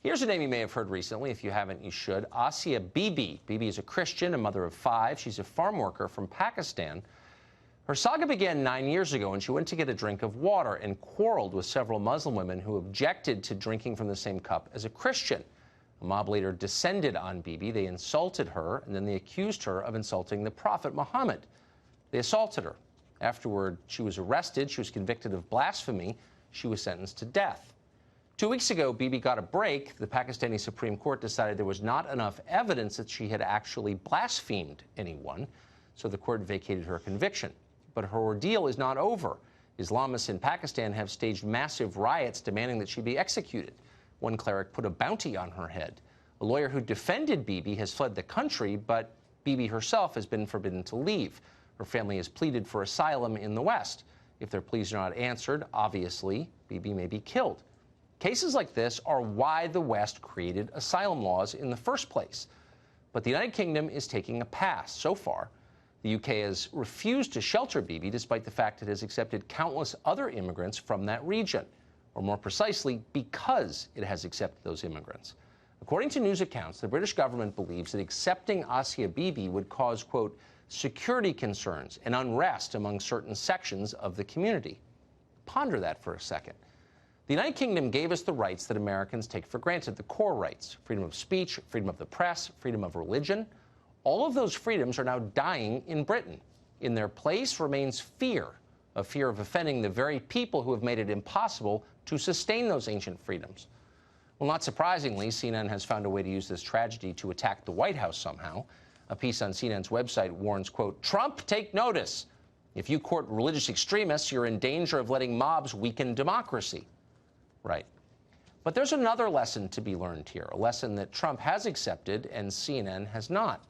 Here's a name you may have heard recently. If you haven't, you should. Asia Bibi. Bibi is a Christian, a mother of 5. She's a farm worker from Pakistan. Her saga began 9 years ago when she went to get a drink of water and quarreled with several Muslim women who objected to drinking from the same cup as a Christian. A mob later descended on Bibi. They insulted her, and then they accused her of insulting the Prophet Muhammad. They assaulted her. Afterward, she was arrested. She was convicted of blasphemy. She was sentenced to death. 2 weeks ago, Bibi got a break. The Pakistani Supreme Court decided there was not enough evidence that she had actually blasphemed anyone, so the court vacated her conviction. But her ordeal is not over. Islamists in Pakistan have staged massive riots demanding that she be executed. One cleric put a bounty on her head. A lawyer who defended Bibi has fled the country, but Bibi herself has been forbidden to leave. Her family has pleaded for asylum in the West. If their pleas are not answered, obviously, Bibi may be killed. Cases like this are why the West created asylum laws in the first place. But the United Kingdom is taking a pass so far. The UK has refused to shelter Bibi despite the fact it has accepted countless other immigrants from that region, or more precisely, because it has accepted those immigrants. According to news accounts, the British government believes that accepting Asia Bibi would cause, quote, security concerns and unrest among certain sections of the community. Ponder that for a second. The United Kingdom gave us the rights that Americans take for granted, the core rights: freedom of speech, freedom of the press, freedom of religion. All of those freedoms are now dying in Britain. In their place remains fear, a fear of offending the very people who have made it impossible to sustain those ancient freedoms. Well, not surprisingly, CNN has found a way to use this tragedy to attack the White House somehow. A piece on CNN's website warns, quote, Trump, take notice. If you court religious extremists, you're in danger of letting mobs weaken democracy. Right. But there's another lesson to be learned here, a lesson that Trump has accepted and CNN has not.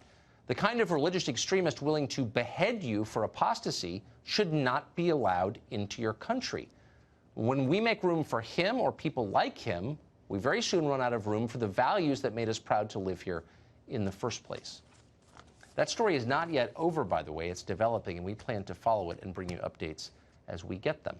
The kind of religious extremist willing to behead you for apostasy should not be allowed into your country. When we make room for him or people like him, we very soon run out of room for the values that made us proud to live here in the first place. That story is not yet over, by the way. It's developing, and we plan to follow it and bring you updates as we get them.